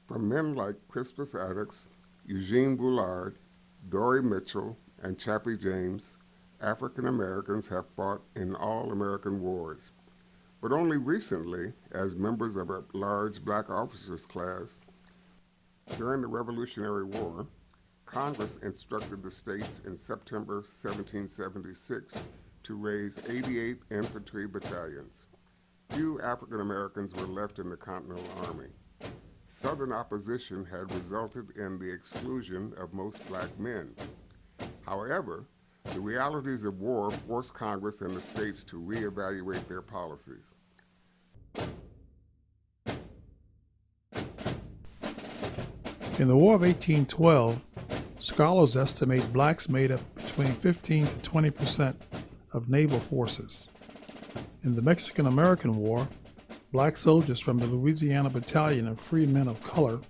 From men like Crispus Attucks, Eugene Bullard, Dory Mitchell, and Chappie James, African Americans have fought in all American wars. But only recently, as members of a large black officers class, during the Revolutionary War, Congress instructed the states in September 1776 to raise 88 infantry battalions. Few African Americans were left in the Continental Army. Southern opposition had resulted in the exclusion of most black men. However, the realities of war forced Congress and the states to reevaluate their policies. In the War of 1812, scholars estimate blacks made up between 15 to 20% of naval forces. In the Mexican-American War, black soldiers from the Louisiana Battalion of Free Men of Color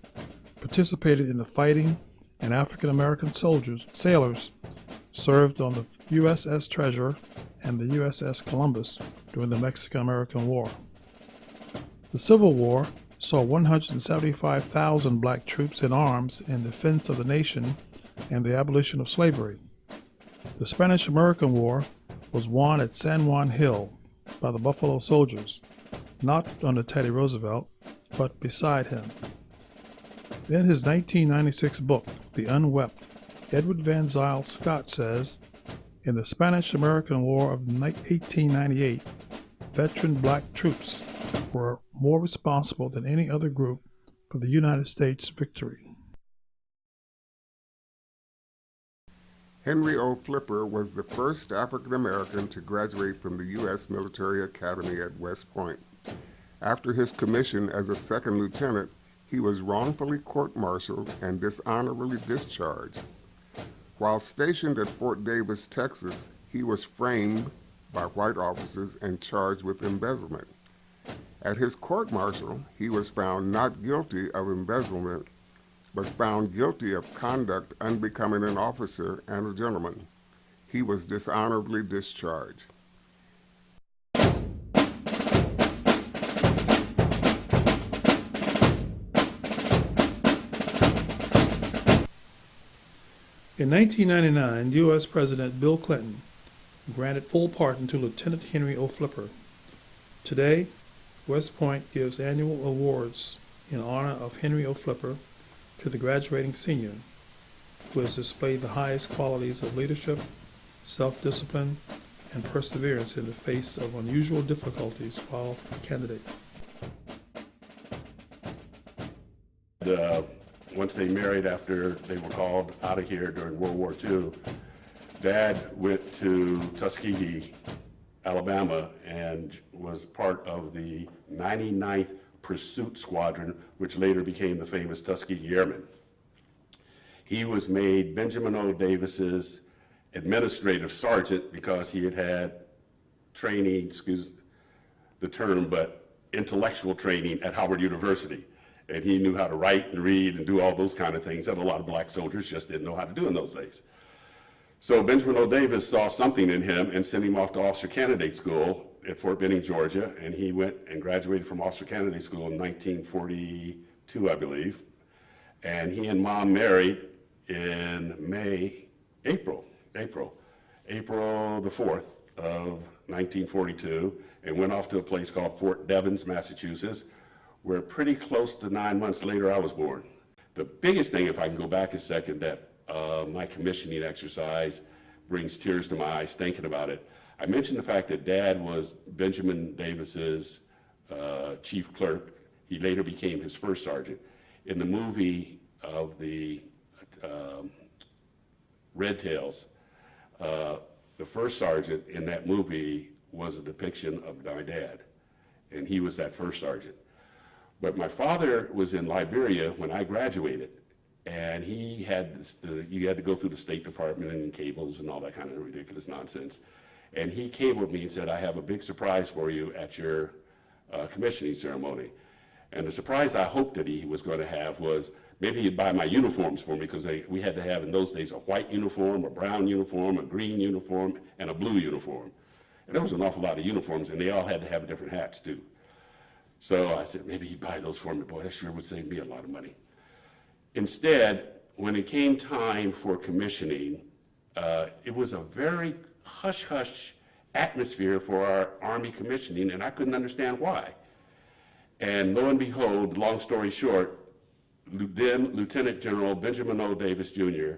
participated in the fighting, and African-American sailors served on the USS Treasure and the USS Columbus during the Mexican-American War. The Civil War saw 175,000 black troops in arms in defense of the nation and the abolition of slavery. The Spanish-American War was won at San Juan Hill by the Buffalo Soldiers, not under Teddy Roosevelt, but beside him. In his 1996 book, The Unwept, Edward Van Zyl Scott says, in the Spanish-American War of 1898, veteran black troops were more responsible than any other group for the United States victory. Henry O. Flipper was the first African American to graduate from the U.S. Military Academy at West Point. After his commission as a second lieutenant, he was wrongfully court-martialed and dishonorably discharged. While stationed at Fort Davis, Texas, he was framed by white officers and charged with embezzlement. At his court-martial, he was found not guilty of embezzlement, but found guilty of conduct unbecoming an officer and a gentleman. He was dishonorably discharged. In 1999, U.S. President Bill Clinton granted full pardon to Lieutenant Henry O. Flipper. Today, West Point gives annual awards in honor of Henry O. Flipper to the graduating senior, who has displayed the highest qualities of leadership, self-discipline, and perseverance in the face of unusual difficulties while a candidate. Once they married after they were called out of here during World War II, Dad went to Tuskegee, Alabama, and was part of the 99th Pursuit Squadron, which later became the famous Tuskegee Airmen. He was made Benjamin O. Davis's administrative sergeant because he had had training, excuse the term, but intellectual training at Howard University. And he knew how to write and read and do all those kind of things that a lot of black soldiers just didn't know how to do in those days. So Benjamin O. Davis saw something in him and sent him off to Officer Candidate School at Fort Benning, Georgia, and he went and graduated from Officer Candidate School in 1942, I believe. And he and Mom married in April the 4th of 1942, and went off to a place called Fort Devens, Massachusetts, where pretty close to 9 months later I was born. The biggest thing, if I can go back a second, that my commissioning exercise brings tears to my eyes thinking about it. I mentioned the fact that Dad was Benjamin Davis's chief clerk. He later became his first sergeant. In the movie of the Red Tails, the first sergeant in that movie was a depiction of my dad, and he was that first sergeant. But my father was in Liberia when I graduated, and he had you had to go through the State Department and cables and all that kind of ridiculous nonsense. And he cabled me and said, I have a big surprise for you at your commissioning ceremony. And the surprise I hoped that he was going to have was maybe he'd buy my uniforms for me, because we had to have in those days a white uniform, a brown uniform, a green uniform, and a blue uniform. And there was an awful lot of uniforms, and they all had to have different hats too. So I said, maybe he'd buy those for me. Boy, that sure would save me a lot of money. Instead, when it came time for commissioning, it was a very hush-hush atmosphere for our Army commissioning, and I couldn't understand why. And lo and behold, long story short, then Lieutenant General Benjamin O. Davis Jr.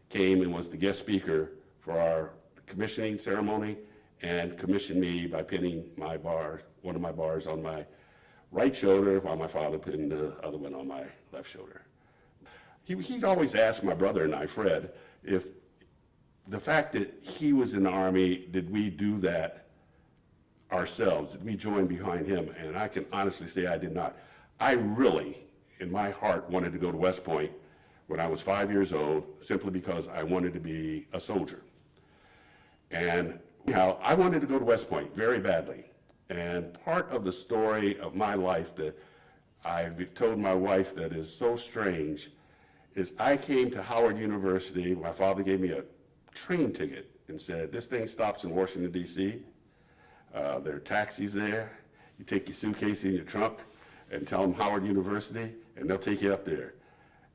came and was the guest speaker for our commissioning ceremony and commissioned me by pinning my bar, one of my bars on my right shoulder while my father pinned the other one on my left shoulder. He'd always asked my brother and I, Fred, if the fact that he was in the Army, did we do that ourselves? Did we join behind him? And I can honestly say I did not. I really, in my heart, wanted to go to West Point when I was 5 years old, simply because I wanted to be a soldier. And anyhow, I wanted to go to West Point very badly. And part of the story of my life that I've told my wife that is so strange is I came to Howard University. My father gave me a train ticket and said, this thing stops in Washington, D.C. There are taxis there. You take your suitcase in your trunk and tell them Howard University, and they'll take you up there.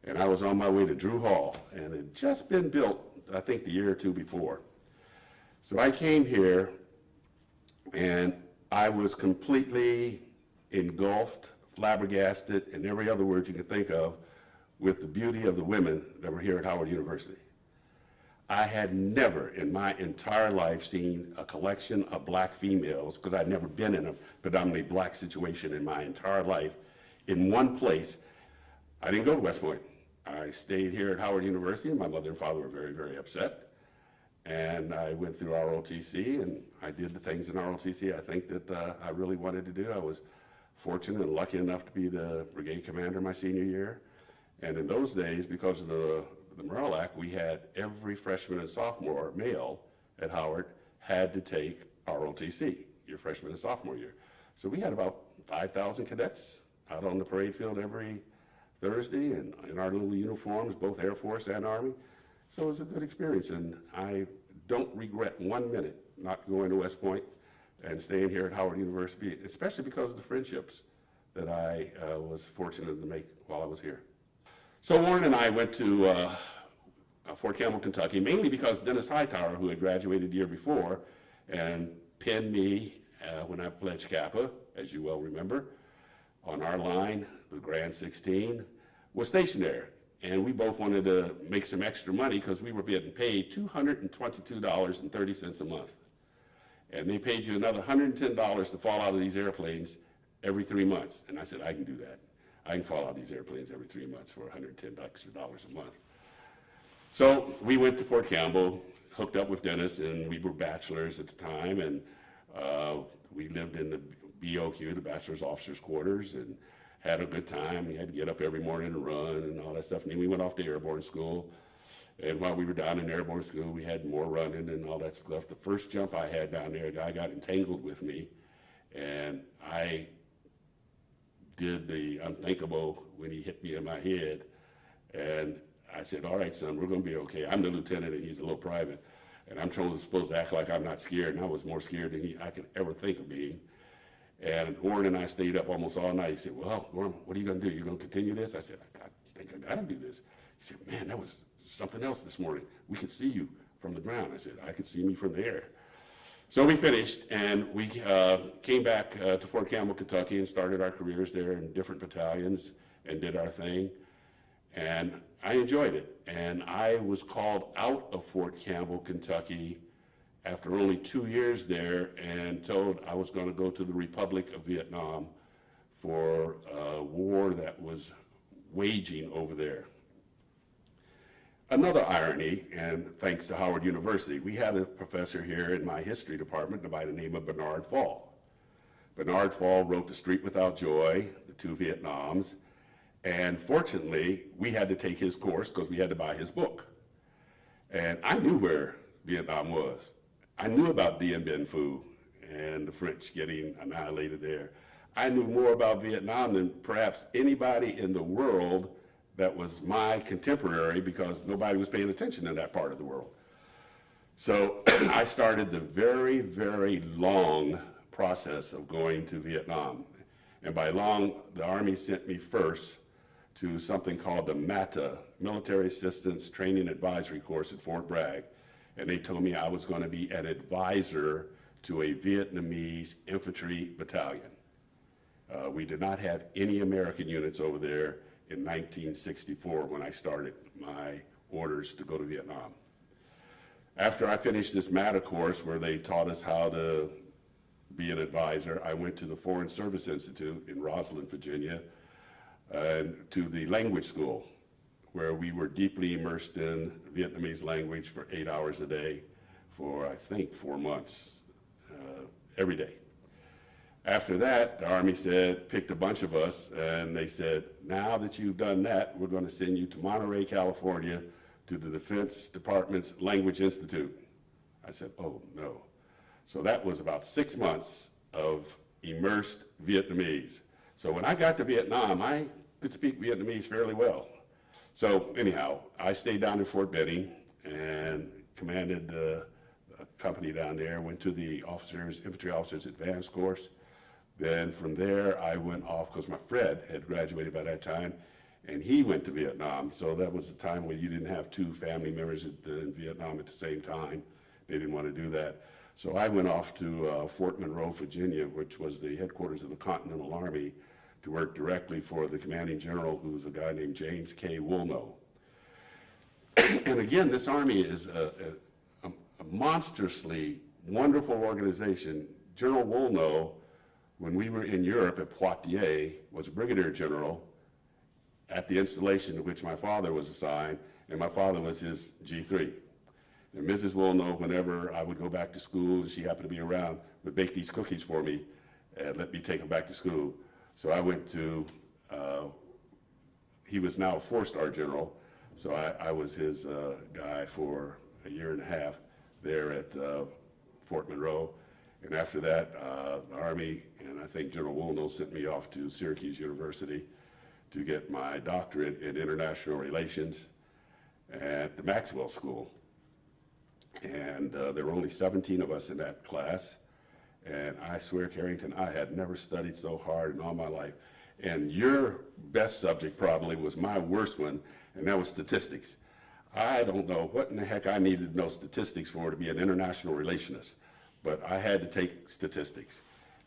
And I was on my way to Drew Hall, and it had just been built, I think, the year or two before. So I came here, and I was completely engulfed, flabbergasted, and every other word you could think of, with the beauty of the women that were here at Howard University. I had never in my entire life seen a collection of black females, because I'd never been in a predominantly black situation in my entire life, in one place. I didn't go to West Point. I stayed here at Howard University, and my mother and father were very, very upset. And I went through ROTC, and I did the things in ROTC I think that I really wanted to do. I was fortunate and lucky enough to be the brigade commander my senior year. And in those days, because of the Morrill Act, we had every freshman and sophomore male at Howard had to take ROTC, your freshman and sophomore year. So we had about 5,000 cadets out on the parade field every Thursday, and in our little uniforms, both Air Force and Army. So it was a good experience, and I don't regret 1 minute not going to West Point and staying here at Howard University, especially because of the friendships that I was fortunate to make while I was here. So Warren and I went to Fort Campbell, Kentucky, mainly because Dennis Hightower, who had graduated the year before and pinned me when I pledged Kappa, as you well remember, on our line, the Grand 16, was stationed there. And we both wanted to make some extra money because we were getting paid $222.30 a month. And they paid you another $110 to fall out of these airplanes every 3 months. And I said, I can do that. I can fall out of these airplanes every 3 months for $110 extra a month. So we went to Fort Campbell, hooked up with Dennis, and we were bachelors at the time, and we lived in the BOQ, the Bachelor's Officers' Quarters, and had a good time. We had to get up every morning to run and all that stuff. And then we went off to airborne school. And while we were down in airborne school, we had more running and all that stuff. The first jump I had down there, a guy got entangled with me, and I did the unthinkable when he hit me in my head. And I said, all right, son, we're going to be okay. I'm the lieutenant and he's a little private. And I'm supposed to act like I'm not scared. And I was more scared than I could ever think of being. And Warren and I stayed up almost all night. He said, well, Gorham, what are you going to do? You going to continue this? I said, I think I got to do this. He said, man, that was something else this morning. We could see you from the ground. I said, I could see me from the air. So we finished, and we came back to Fort Campbell, Kentucky, and started our careers there in different battalions and did our thing. And I enjoyed it. And I was called out of Fort Campbell, Kentucky, after only 2 years there, and told I was going to go to the Republic of Vietnam for a war that was waging over there. Another irony, and thanks to Howard University, we had a professor here in my history department by the name of Bernard Fall. Bernard Fall wrote The Street Without Joy, The Two Vietnams, and fortunately, we had to take his course because we had to buy his book. And I knew where Vietnam was. I knew about Dien Bien Phu and the French getting annihilated there. I knew more about Vietnam than perhaps anybody in the world that was my contemporary, because nobody was paying attention in that part of the world. So I started the very, very long process of going to Vietnam. And by long, the Army sent me first to something called the MATA, Military Assistance Training Advisory Course at Fort Bragg, and they told me I was going to be an advisor to a Vietnamese infantry battalion. We did not have any American units over there in 1964 when I started my orders to go to Vietnam. After I finished this MATA course where they taught us how to be an advisor, I went to the Foreign Service Institute in Rosslyn, Virginia, and to the language school, where we were deeply immersed in Vietnamese language for 8 hours a day for, I think, 4 months, every day. After that, the Army picked a bunch of us, and they said, now that you've done that, we're going to send you to Monterey, California, to the Defense Department's Language Institute. I said, oh, no. So that was about 6 months of immersed Vietnamese. So when I got to Vietnam, I could speak Vietnamese fairly well. So anyhow, I stayed down in Fort Benning and commanded a company down there, went to the infantry officers advanced course. Then from there, I went off because my Fred had graduated by that time, and he went to Vietnam. So that was the time when you didn't have two family members in Vietnam at the same time. They didn't want to do that. So I went off to Fort Monroe, Virginia, which was the headquarters of the Continental Army, to work directly for the commanding general, who was a guy named James K. Woolnough. And again, this Army is a monstrously wonderful organization. General Woolnough, when we were in Europe at Poitiers, was a brigadier general at the installation to which my father was assigned, and my father was his G3. And Mrs. Woolnough, whenever I would go back to school, and she happened to be around, would bake these cookies for me and let me take them back to school. So I went to, he was now a 4-star general, so I was his guy for a year and a half there at Fort Monroe. And after that, the Army, and I think General Woolnough sent me off to Syracuse University to get my doctorate in international relations at the Maxwell School. And there were only 17 of us in that class. And I swear, Carrington, I had never studied so hard in all my life. And your best subject probably was my worst one, and that was statistics. I don't know what in the heck I needed to know statistics for to be an international relationist, but I had to take statistics.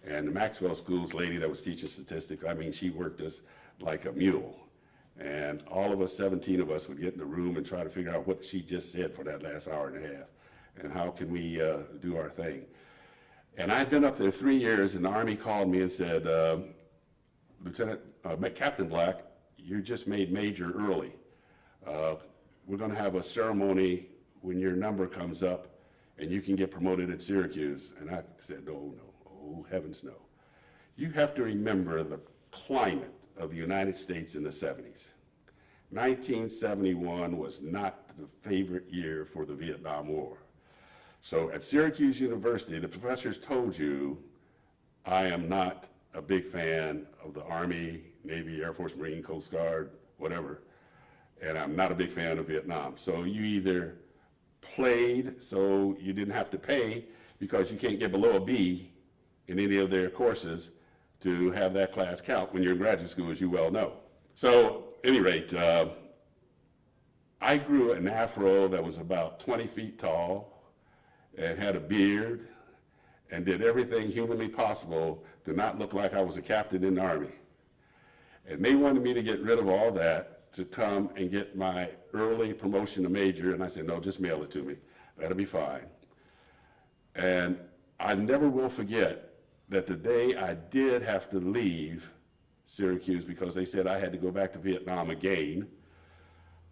And the Maxwell School's lady that was teaching statistics, I mean, she worked us like a mule. And all of us, 17 of us, would get in the room and try to figure out what she just said for that last hour and a half, and how can we do our thing. And I'd been up there 3 years, and the Army called me and said, Captain Black, you just made major early. We're going to have a ceremony when your number comes up, and you can get promoted at Syracuse. And I said, oh, no, oh, heavens no. You have to remember the climate of the United States in the 70s. 1971 was not the favorite year for the Vietnam War. So at Syracuse University, the professors told you, I am not a big fan of the Army, Navy, Air Force, Marine, Coast Guard, whatever, and I'm not a big fan of Vietnam. So you either played so you didn't have to pay, because you can't get below a B in any of their courses to have that class count when you're in graduate school, as you well know. So at any rate, I grew an afro that was about 20 feet tall and had a beard and did everything humanly possible to not look like I was a captain in the Army. And they wanted me to get rid of all that to come and get my early promotion to major, and I said, no, just mail it to me. That'll be fine. And I never will forget that the day I did have to leave Syracuse because they said I had to go back to Vietnam again,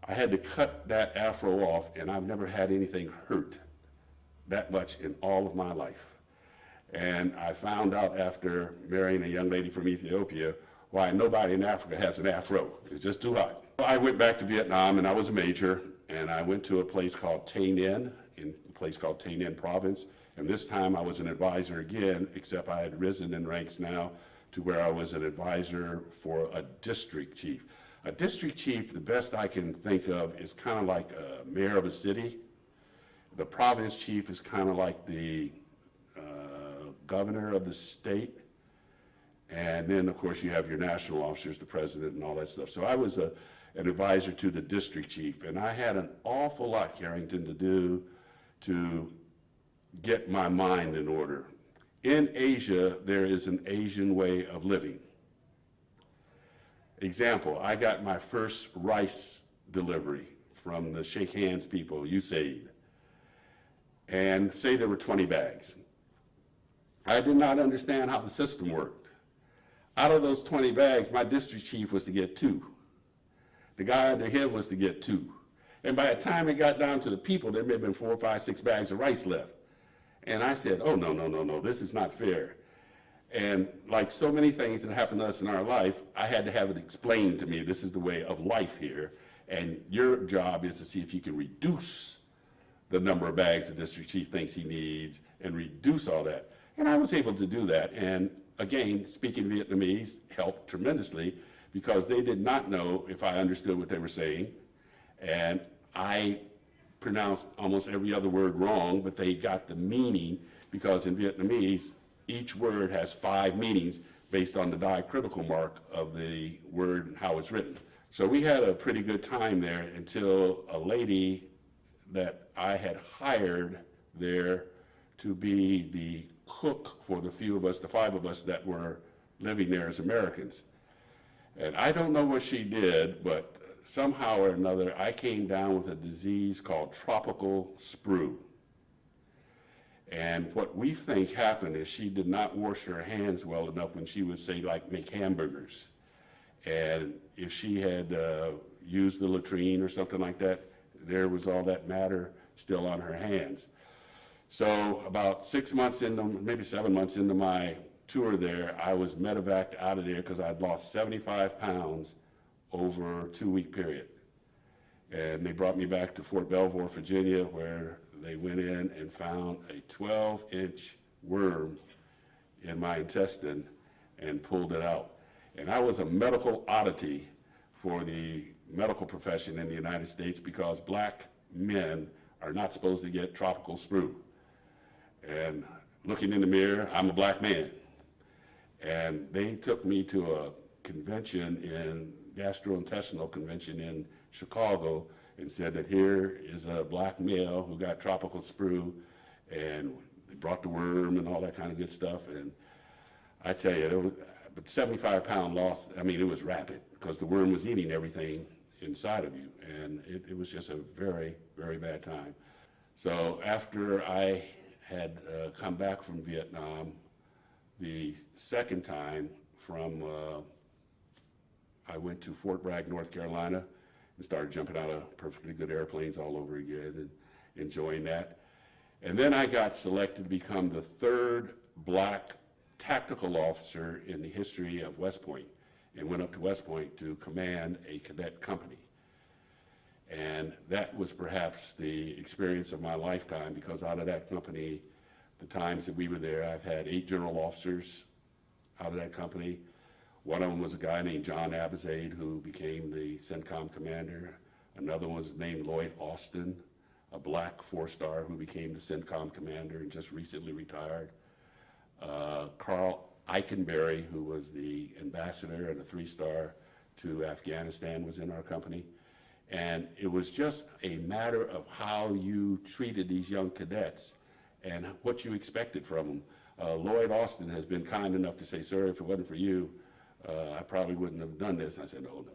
I had to cut that afro off, and I've never had anything hurt that much in all of my life. And I found out after marrying a young lady from Ethiopia why nobody in Africa has an afro. It's just too hot. I went back to Vietnam, and I was a major, and I went to a place called Tay Ninh, in a place called Tay Ninh Province. And this time I was an advisor again, except I had risen in ranks now to where I was an advisor for a district chief. A district chief, the best I can think of, is kind of like a mayor of a city. The province chief is kind of like the governor of the state. And then, of course, you have your national officers, the president and all that stuff. So I was an advisor to the district chief, and I had an awful lot, Carrington, to do to get my mind in order. In Asia, there is an Asian way of living. Example, I got my first rice delivery from the shake hands people, USAID, and say there were 20 bags. I did not understand how the system worked. Out of those 20 bags, my district chief was to get 2. The guy under him was to get 2. And by the time it got down to the people, there may have been 4, 5, 6 bags of rice left. And I said, oh, no, this is not fair. And like so many things that happen to us in our life, I had to have it explained to me, this is the way of life here, and your job is to see if you can reduce the number of bags the district chief thinks he needs and reduce all that. And I was able to do that. And again, speaking Vietnamese helped tremendously because they did not know if I understood what they were saying. And I pronounced almost every other word wrong, but they got the meaning because in Vietnamese, each word has 5 meanings based on the diacritical mark of the word and how it's written. So we had a pretty good time there until a lady that I had hired there to be the cook for the few of us, the 5 of us that were living there as Americans. And I don't know what she did, but somehow or another, I came down with a disease called tropical sprue. And what we think happened is she did not wash her hands well enough when she would say, like, make hamburgers. And if she had used the latrine or something like that, there was all that matter still on her hands. So about 6 months into, maybe 7 months into my tour there, I was medevaced out of there because I'd lost 75 pounds over a 2-week period. And they brought me back to Fort Belvoir, Virginia, where they went in and found a 12-inch worm in my intestine and pulled it out. And I was a medical oddity for the medical profession in the United States because black men are not supposed to get tropical sprue. And looking in the mirror, I'm a black man. And they took me to a convention gastrointestinal convention in Chicago and said that here is a black male who got tropical sprue, and they brought the worm and all that kind of good stuff. And I tell you, it was, but 75-pound loss, I mean, it was rapid because the worm was eating everything inside of you. And it was just a very, very bad time. So after I had come back from Vietnam, the second time I went to Fort Bragg, North Carolina, and started jumping out of perfectly good airplanes all over again and enjoying that. And then I got selected to become the 3rd black tactical officer in the history of West Point and went up to West Point to command a cadet company. And that was perhaps the experience of my lifetime because out of that company, the times that we were there, I've had 8 general officers out of that company. One of them was a guy named John Abizaid who became the CENTCOM commander. Another one was named Lloyd Austin, a black 4-star who became the CENTCOM commander and just recently retired. Carl Eikenberry, who was the ambassador and a 3-star to Afghanistan, was in our company. And it was just a matter of how you treated these young cadets and what you expected from them. Lloyd Austin has been kind enough to say, sir, if it wasn't for you, I probably wouldn't have done this. And I said, no.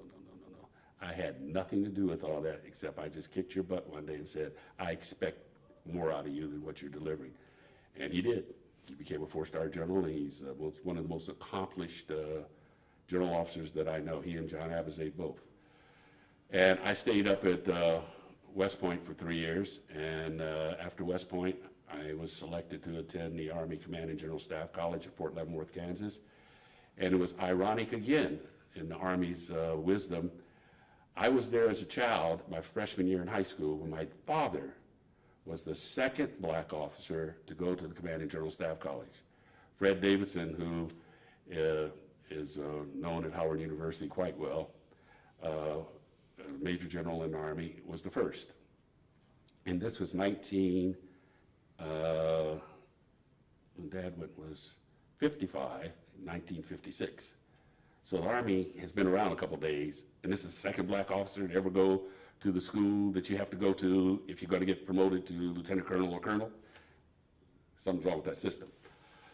I had nothing to do with all that except I just kicked your butt one day and said, I expect more out of you than what you're delivering. And he did. He became a 4-star general, and he's one of the most accomplished general officers that I know, he and John Abizaid both. And I stayed up at West Point for 3 years, and after West Point, I was selected to attend the Army Command and General Staff College at Fort Leavenworth, Kansas. And it was ironic again in the Army's wisdom. I was there as a child, my freshman year in high school, when my father was the 2nd black officer to go to the Command and General Staff College. Fred Davidson, who is known at Howard University quite well, Major General in the Army, was the 1st. And this was Dad went was 55, 1956. So the Army has been around a couple days, and this is the second black officer to ever go to the school that you have to go to if you're going to get promoted to lieutenant colonel or colonel. Something's wrong with that system.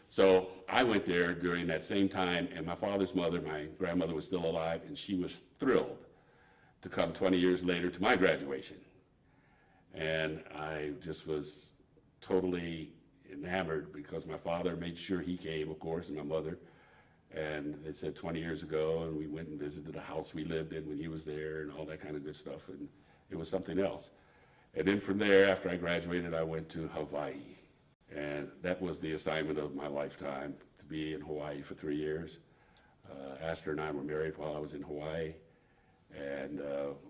So I went there during that same time, and my father's mother, my grandmother, was still alive, and she was thrilled to come 20 years later to my graduation. And I just was totally enamored because my father made sure he came, of course, and my mother. And they said 20 years ago, and we went and visited the house we lived in when he was there and all that kind of good stuff, and it was something else. And then from there, after I graduated, I went to Hawaii. And that was the assignment of my lifetime, to be in Hawaii for 3 years. Astor and I were married while I was in Hawaii, and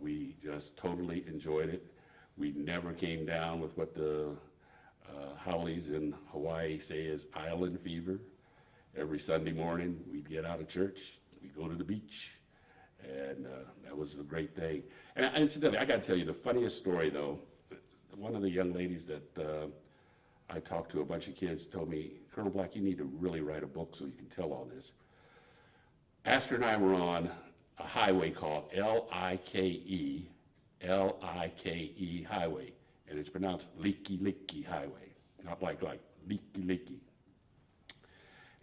we just totally enjoyed it. We never came down with what the haoles in Hawaii say is island fever. Every Sunday morning, we'd get out of church, we'd go to the beach, and that was a great thing. And incidentally, I got to tell you the funniest story, though. One of the young ladies that I talked to, a bunch of kids, told me, Colonel Black, you need to really write a book so you can tell all this. Astor and I were on a highway called L-I-K-E highway, and it's pronounced Leaky Leaky Highway, not like Leaky Leaky.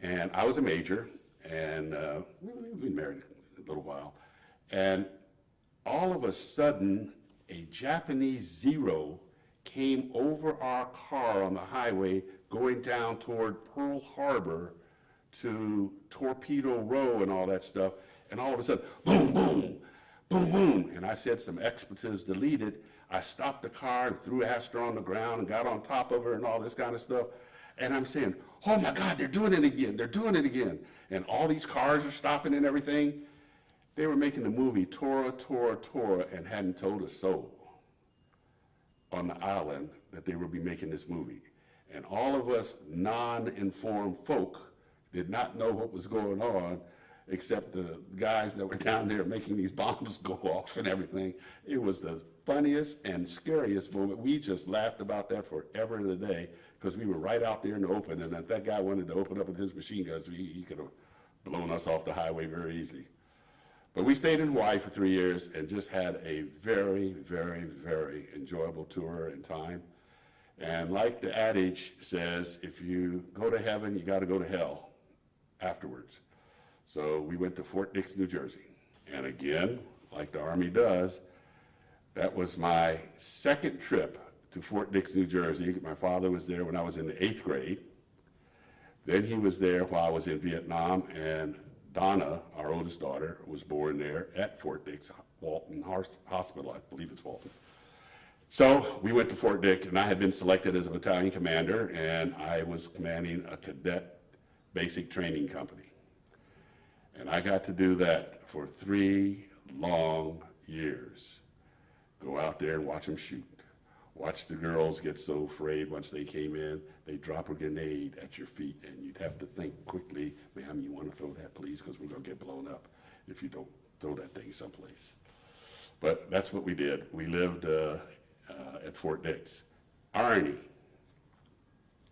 And I was a major, and we've been married a little while, and all of a sudden, a Japanese Zero came over our car on the highway going down toward Pearl Harbor to Torpedo Row and all that stuff, and all of a sudden, boom, boom, boom, boom, and I said some expletives deleted. I stopped the car and threw Astor on the ground and got on top of her and all this kind of stuff. And I'm saying, oh my God, they're doing it again, they're doing it again. And all these cars are stopping and everything. They were making the movie Tora, Tora, Tora, and hadn't told a soul on the island that they would be making this movie. And all of us non-informed folk did not know what was going on, except the guys that were down there making these bombs go off and everything. It was the funniest and scariest moment. We just laughed about that forever and a day, because we were right out there in the open, and if that guy wanted to open up with his machine guns, he could have blown us off the highway very easily. But we stayed in Hawaii for 3 years and just had a very, very, very enjoyable tour and time. And like the adage says, if you go to heaven, you got to go to hell afterwards. So we went to Fort Dix, New Jersey. And again, like the Army does, that was my second trip to Fort Dix, New Jersey. My father was there when I was in the 8th grade. Then he was there while I was in Vietnam, and Donna, our oldest daughter, was born there at Fort Dix, Walton Hospital, I believe it's Walton. So we went to Fort Dix, and I had been selected as a battalion commander, and I was commanding a cadet basic training company. And I got to do that for 3 long years. Go out there and watch them shoot. Watch the girls get so afraid once they came in, they drop a grenade at your feet, and you'd have to think quickly, ma'am, you want to throw that, please, because we're going to get blown up if you don't throw that thing someplace. But that's what we did. We lived at Fort Dix. Irony,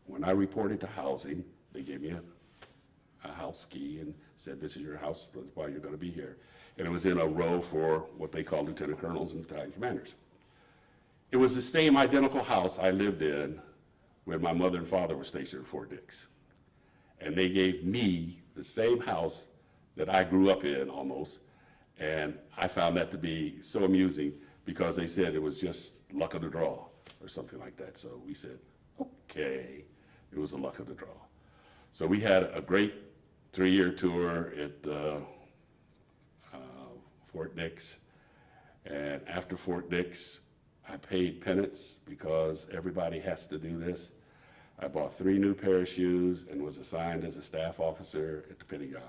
when I reported to housing, they gave me a house key and said, this is your house, that's why you're going to be here. And it was in a row for what they call lieutenant colonels and battalion commanders. It was the same identical house I lived in when my mother and father were stationed at Fort Dix. And they gave me the same house that I grew up in almost. And I found that to be so amusing because they said it was just luck of the draw or something like that. So we said, okay, it was the luck of the draw. So we had a great 3-year tour at Fort Dix. And after Fort Dix, I paid penance because everybody has to do this. I bought 3 new pair of shoes and was assigned as a staff officer at the Pentagon.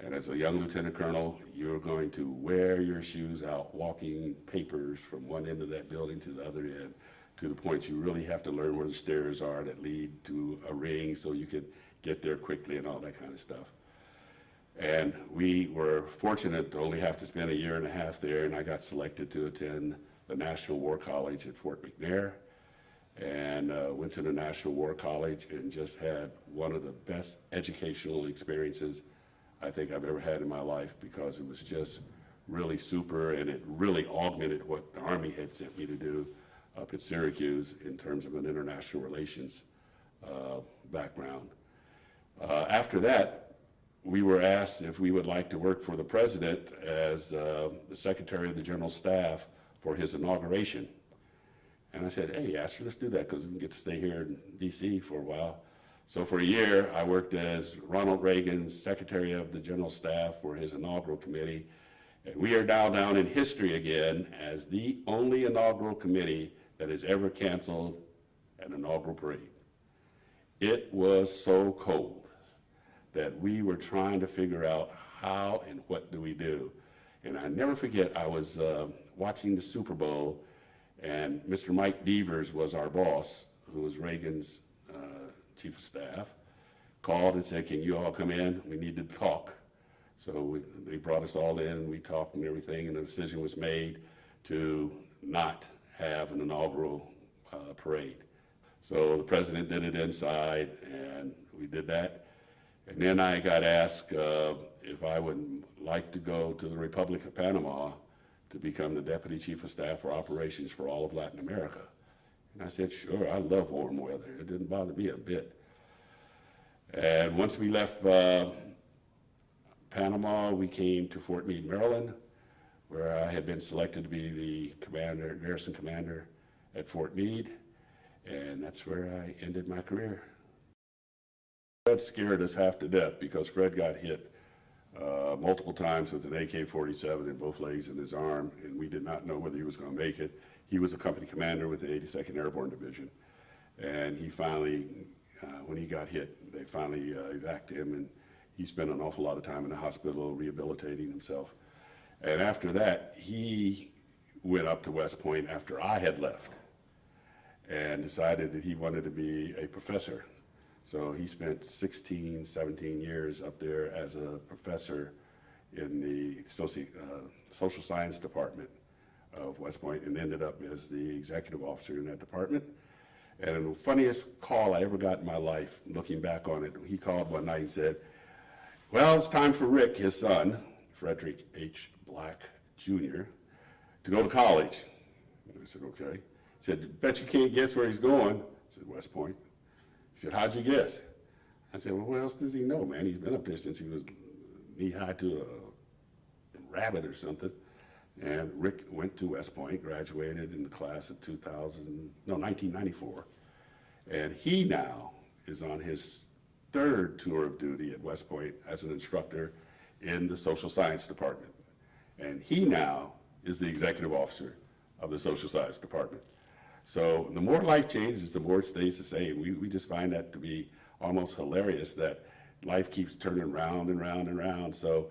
And as a young lieutenant colonel, you're going to wear your shoes out walking papers from one end of that building to the other end, to the point you really have to learn where the stairs are that lead to a ring so you can get there quickly and all that kind of stuff. And we were fortunate to only have to spend 1.5 years there, and I got selected to attend the National War College at Fort McNair. and went to the National War College and just had one of the best educational experiences I think I've ever had in my life, because it was just really super, and it really augmented what the Army had sent me to do up at Syracuse in terms of an international relations background. After that, we were asked if we would like to work for the President as the Secretary of the General Staff for his inauguration. And I said, hey, Asher, let's do that, because we can get to stay here in D.C. for a while. So for a year, I worked as Ronald Reagan's Secretary of the General Staff for his inaugural committee. And we are now down in history again as the only inaugural committee that has ever canceled an inaugural parade. It was so cold that we were trying to figure out how and what do we do. And I never forget, I was watching the Super Bowl, and Mr. Mike Devers was our boss, who was Reagan's chief of staff, called and said, can you all come in? We need to talk. So they brought us all in, and we talked and everything, and the decision was made to not have an inaugural parade. So the president did it inside, and we did that. And then I got asked if I would like to go to the Republic of Panama to become the Deputy Chief of Staff for Operations for all of Latin America. And I said, sure, I love warm weather. It didn't bother me a bit. And once we left Panama, we came to Fort Meade, Maryland, where I had been selected to be the garrison commander at Fort Meade. And that's where I ended my career. Fred scared us half to death, because Fred got hit multiple times with an AK-47 in both legs and his arm, and we did not know whether he was going to make it. He was a company commander with the 82nd Airborne Division, and he finally, when he got hit, they finally evacuated him, and he spent an awful lot of time in the hospital rehabilitating himself. And after that, he went up to West Point after I had left and decided that he wanted to be a professor. So he spent 16, 17 years up there as a professor in the social science department of West Point, and ended up as the executive officer in that department. And the funniest call I ever got in my life, looking back on it, he called one night and said, well, it's time for Rick, his son, Frederick H. Black, Jr., to go to college. And I said, okay. He said, bet you can't guess where he's going. I said, West Point. He said, how'd you guess? I said, well, what else does he know, man? He's been up there since he was knee-high to a rabbit or something. And Rick went to West Point, graduated in the class of 1994. And he now is on his third tour of duty at West Point as an instructor in the social science department. And he now is the executive officer of the social science department. So the more life changes, the more it stays the same. We just find that to be almost hilarious, that life keeps turning round and round and round. So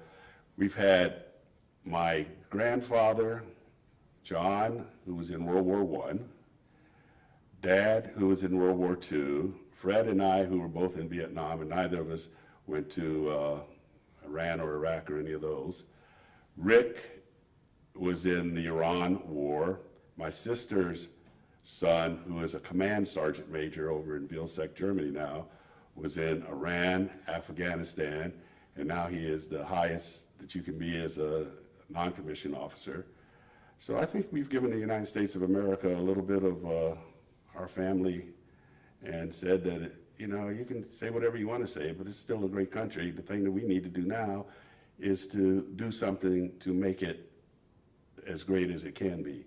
we've had my grandfather, John, who was in World War I, Dad, who was in World War II, Fred and I, who were both in Vietnam, and neither of us went to Iran or Iraq or any of those. Rick was in the Iran War. My sister's son, who is a command sergeant major over in Vilseck, Germany now, was in Iran, Afghanistan, and now he is the highest that you can be as a non-commissioned officer. So I think we've given the United States of America a little bit of our family, and said that, you know, you can say whatever you want to say, but it's still a great country. The thing that we need to do now is to do something to make it as great as it can be.